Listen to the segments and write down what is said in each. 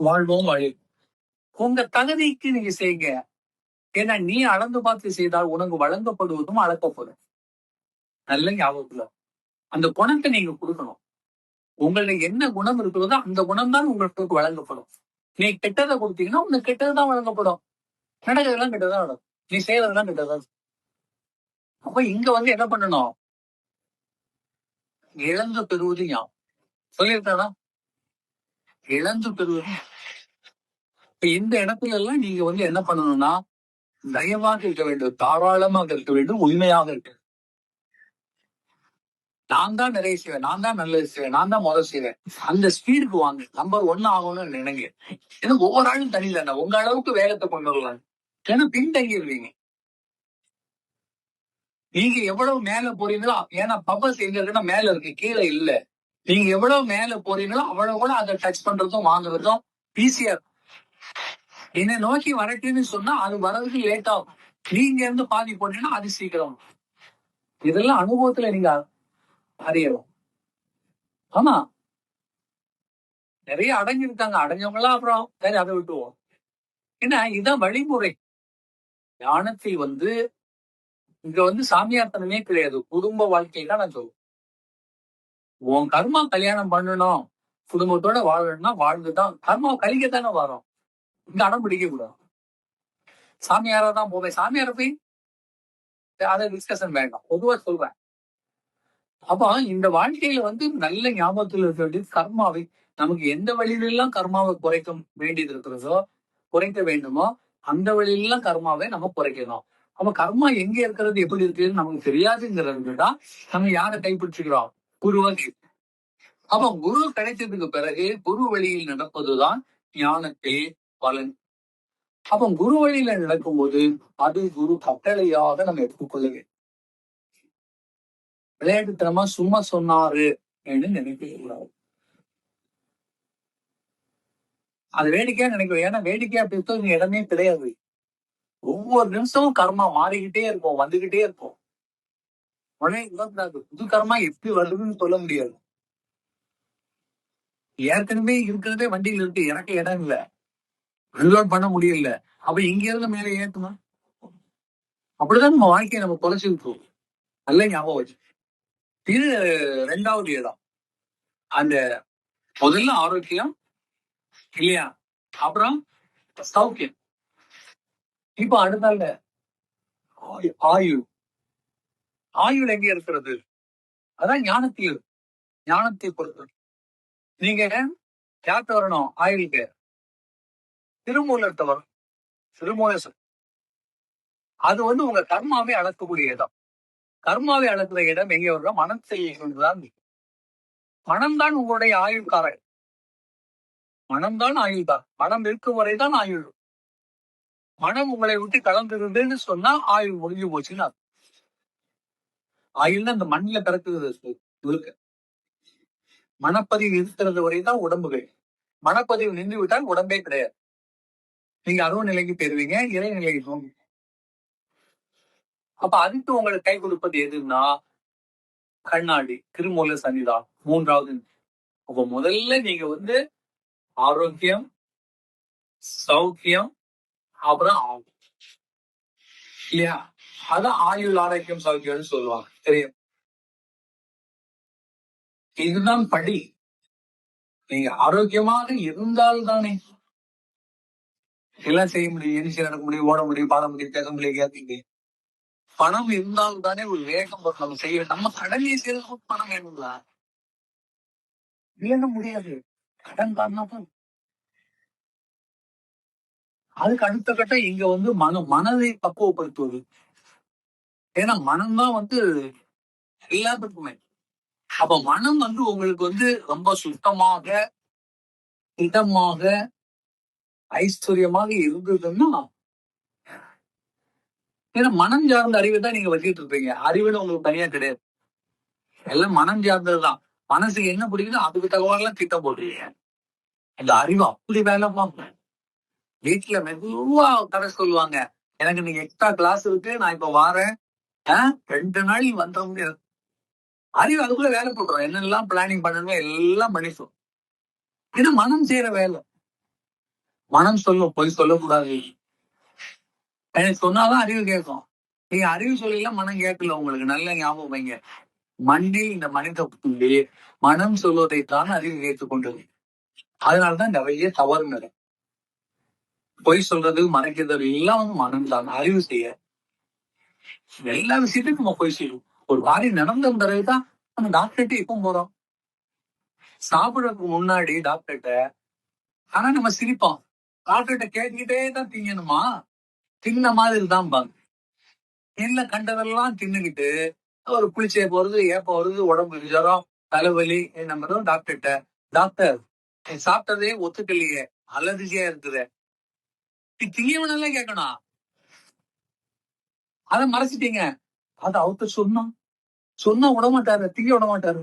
வாழ்வோம் வழி. உங்க தகுதிக்கு நீங்க செய்யுங்க. ஏன்னா நீ அளந்து பார்த்து செய்தால் உனக்கு வழங்கப்படுவதும் அளக்கப்படும். நல்ல ஞாபகத்துல அந்த குணத்தை நீங்க கொடுக்கணும். உங்களுடைய என்ன குணம் இருக்கிறதோ அந்த குணம் தான் உங்களுக்கு வழங்கப்படும். நீ கெட்டதை கொடுத்தீங்கன்னா உனக்கு கெட்டதுதான் வழங்கப்படும். நடக்கிறதெல்லாம் கெட்டதான் நடக்கும். நீ செய்யறதெல்லாம் கெட்டதான். அப்ப இங்க வந்து என்ன பண்ணணும்? இழந்து பெறுவது ஞாபகம் சொல்லியிருக்கானா? இழந்து பெறுவது. இப்ப இந்த இடத்துல எல்லாம் நீங்க வந்து என்ன பண்ணணும்னா தயவாக இருக்க வேண்டும், தாராளமாக இருக்க வேண்டும், உண்மையாக இருக்க. நான் தான் நிறைய செய்வேன், நான் தான் நல்லது செய்வேன், நான் தான் முதல் செய்வேன். அந்த ஸ்பீடுக்கு வாங்க. நம்பர் 1 ஆகணும்னு நினைங்க. ஏன்னா ஒவ்வொரு ஆளும் தனி தானே. உங்க அளவுக்கு வேகத்தை கொண்டு வரலாம். ஏன்னா பின்தங்கிடுவீங்க. நீங்க எவ்வளவு மேல போறீங்களோ, ஏன்னா பபஸ் எங்க இருக்குன்னா மேல இருக்கு, கீழே இல்ல. நீங்க எவ்வளவு மேல போறீங்களோ அவ்வளவு கூட அதை டச் பண்றதும் வாங்குறதும் ஈஸியா இருக்கும். என்னை நோக்கி வரட்டுன்னு சொன்னா அது வரதுக்கு லேட் ஆகும். நீங்க இருந்து பாதி போட்டீங்கன்னா அது சீக்கிரம். இதெல்லாம் அனுபவத்துல நீங்க அறியணும். ஆமா, நிறைய அடங்கி இருக்காங்க. அடைஞ்சவங்க எல்லாம் அப்புறம் சரி அதை விட்டுவோம். ஏன்னா இதான் வழிமுறை. ஞானத்தில் வந்து இங்க வந்து சாமியார்த்தனமே கிடையாது. குடும்ப வாழ்க்கை தான் நான் சொல்லுவேன். உன் கர்மா கல்யாணம் பண்ணணும், குடும்பத்தோட வாழணும்னா வாழ்ந்துதான் கர்மாவை கழிக்கத்தானே வரும். இங்க அடம் பிடிக்க கூடாது. சாமியாரா தான் போவேன். சாமியார போய் அதை டிஸ்கஷன் வேண்டாம். பொதுவா சொல்றேன். அப்போ இந்த வாழ்க்கையில வந்து நல்ல ஞாபகத்தில் இருக்க வேண்டியது கர்மாவை நமக்கு எந்த வழியிலெல்லாம் கர்மாவை குறைக்க வேண்டியது இருக்கிறதோ, குறைக்க வேண்டுமோ அந்த வழியிலெல்லாம் கர்மாவை நம்ம குறைக்கணும். அப்ப கர்மா எங்க இருக்கிறது எப்படி இருக்குன்னு நமக்கு தெரியாதுங்கிறதுதான் நம்ம யாரை கைப்பிடிச்சுக்கிறோம்? குருவை. அப்ப குரு கிடைச்சதுக்கு பிறகு குரு வழியில் நடப்பதுதான் ஞானத்தில் பலன். அப்ப குரு வழியில நடக்கும்போது அது குரு கட்டளையாக நம்ம எடுத்துக்கொள்ள வேண்டும். விளையாட்டுத்தனமா சும்மா சொன்னாரு நினைக்க கூடாது. அது வேடிக்கையா நினைக்கிறோம். ஏன்னா வேடிக்கையா பேசுறது இடமே கிடையாது. ஒவ்வொரு நிமிஷமும் கர்மா மாறிக்கிட்டே இருக்கும், வந்துகிட்டே இருக்கும். உடனே புது கர்மா எப்படி வருதுன்னு சொல்ல முடியாது. ஏற்கனவே இருக்கிறதே வண்டியில் இருக்கு, எனக்கு இடம் இல்ல, அன்லோட் பண்ண முடியல. அப்ப இங்க இருந்து மேல ஏற்றணும். அப்படிதான் நம்ம வாழ்க்கையை நம்ம தொலைச்சிருக்கோம். நல்ல ஞாபகம் வச்சு. இது 2வது இடம். அந்த முதல்ல ஆரோக்கியம் இல்லையா, அப்புறம் சௌக்கியம். இப்ப அடுத்தால ஆயுள். ஆயுள் எங்க இருக்கிறது? அதான் ஞானத்தில். ஞானத்தை பொறுத்து நீங்க யார்கிட்ட வரணும்? ஆயுளுக்கு திருமூலத்தை வரும். திருமூல அது வந்து உங்க கர்மாவை அளக்கக்கூடிய இடம். கர்மாவை அளக்குற இடம் எங்க வரும்? மனம் செய்யதான். மனம் தான் உங்களுடைய ஆயுள்காரன். மனம்தான் ஆயுள் தான். மனம் இருக்கும் வரைதான் ஆயுள். மனம் உங்களை விட்டு கலந்துருதுன்னு சொன்னா ஆயுள் முடிஞ்சு போச்சுன்னா ஆயுள்னா அந்த மண்ணில பிறக்குது. மனப்பதிவு இருக்கிறது வரைதான் உடம்புகள். மனப்பதிவு நின்று விட்டால் உடம்பே கிடையாது. நீங்க அருவ நிலைக்கு பெறுவீங்க, இறைநிலைக்கு போங்க. அப்ப அதுக்கு உங்களுக்கு கை கொடுப்பது எதுன்னா கண்ணாடி, திருமூல சன்னிதான் 3வது. அப்ப முதல்ல நீங்க வந்து ஆரோக்கியம், சௌக்கியம், அப்புறம் இல்லையா? அதான் ஆயுள், ஆரோக்கியம், சௌக்கியம்னு சொல்லுவாங்க. தெரியும். இதுதான் படி. நீங்க ஆரோக்கியமாக இருந்தால் தானே எல்லாம் செய்ய முடியும், எரிச்சு நடக்க முடியும், ஓட முடியும், பாட முடியும், பேச முடியும், கேட்க. பணம் இருந்தால் தானே ஒரு வேகம் நம்ம செய்ய. நம்ம கடனை செய்யறதுக்கு பணம் வேணுங்களா? இல்லைன்னு முடியாது. கடன் காரணம். அதுக்கு அடுத்த கட்டம் இங்க வந்து மனதை பக்குவப்படுத்துவது. ஏன்னா மனம்தான் வந்து எல்லாத்துக்குமே. அப்ப மனம் வந்து உங்களுக்கு வந்து ரொம்ப சுத்தமாக, இதமாக, ஐஸ்வர்யமாக இருந்ததுன்னா, ஏன்னா மனம் சார்ந்த அறிவை தான் நீங்க வச்சுட்டு இருப்பீங்க. அறிவுன்னு உங்களுக்கு தனியா கிடையாது. எல்லாம் மனம் சார்ந்ததுதான். மனசுக்கு என்ன பிடிக்குதோ அதுக்கு தகவலாம் திட்டம் போடுறீங்க. அந்த அறிவு அப்படி வேலை பார்ப்பேன். வீட்டுல மெதுவா கதை சொல்லுவாங்க, எனக்கு நீங்க எக்ஸ்ட்ரா கிளாஸ் இருக்கு, நான் இப்ப வாரேன், 2 நாள் வந்த முடியாது. அறிவு அதுக்குள்ள வேலை போட்டுரும். என்னெல்லாம் பிளானிங் பண்ணணுமோ எல்லாம் பண்ணிட்டோம். இது மனம் செய்யற வேலை. மனம் சொல்லும், பொய் சொல்லக்கூடாது. எனக்கு சொன்னாதான் அறிவு கேட்கும். நீங்க அறிவு சொல்லலாம், மனம் கேட்கல. உங்களுக்கு நல்ல ஞாபகம் வைங்க. மண்ணில் இந்த மனித புள்ளி மனம் சொல்வதைத்தான் அறிவு கேட்டுக்கொண்டது. அதனாலதான் நிறைய தவறு நடக்கும். பொய் சொல்றது, மறைக்கிறது எல்லாம் வந்து மனம் தான். அறிவு செய்ய எல்லா விஷயத்தையும் நம்ம பொய் செய்வோம். ஒரு வாரி நடந்த பிறகுதான் நம்ம டாக்டர்கிட்ட இப்ப போறோம். சாப்பிடறதுக்கு முன்னாடி டாக்டர்கிட்ட, ஆனா நம்ம சிரிப்போம். டாக்டர்கிட்ட கேட்டுக்கிட்டே தான் திங்கணுமா? தின்ன மாதிரி தான் பாங்க. இல்ல கண்டதெல்லாம் தின்னுகிட்டு ஒரு புளிச்சே போறது, ஏப்பம் வருது, உடம்பு ஜுரம், தலைவலி, நம்ம டாக்டர்கிட்ட, டாக்டர் சாப்பிட்டதே ஒத்துக்கலையே, அலர்ஜியா இருக்குது, திங்கவனெல்லாம் கேட்கணும். அதை மறைச்சிட்டீங்க. அதை அவர்த்த சொன்னா விட மாட்டாரு, திங்க விட மாட்டாரு.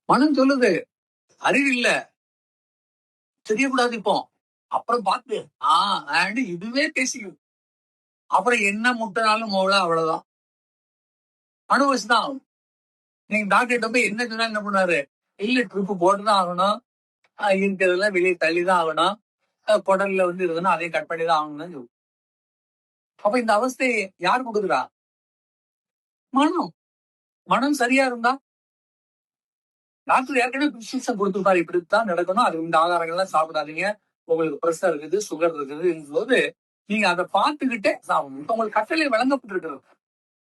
மனம் சொல்லுது, அறிவு இல்ல, தெரியக்கூடாது. இப்போ அப்புறம் பார்த்து இதுவே பேசிக்கும். அப்புறம் என்ன முட்டினாலும் மோள, அவ்வளவுதான். அனுபவிச்சுதான் ஆகும். நீங்க டாக்டர்கிட்ட போய் என்ன சொன்னா என்ன பண்ணாரு? இல்ல ட்ரிப்பு போட்டுதான் ஆகணும், இருக்கிறதுல வெளியே தள்ளிதான் ஆகணும், குடல்ல வந்து இருக்குன்னா அதையும் கட் பண்ணிதான் ஆகணும்னு. அப்ப இந்த அவஸ்தையை யார் கொடுக்குறா? மனம். மனம் சரியா இருந்தா டாக்டர் ஏற்கனவே பிரிஸ்கிரிப்ஷன் கொடுத்துருப்பாரு, இப்படித்தான் நடக்கணும், அது இந்த ஆதாரங்கள்லாம் சாப்பிடாதீங்க, உங்களுக்கு பிரஷர் இருக்குது, சுகர் இருக்குது போது நீங்க அதை பார்த்துக்கிட்டே உங்களுக்கு கட்டளை வழங்கப்பட்டிருக்கிறது.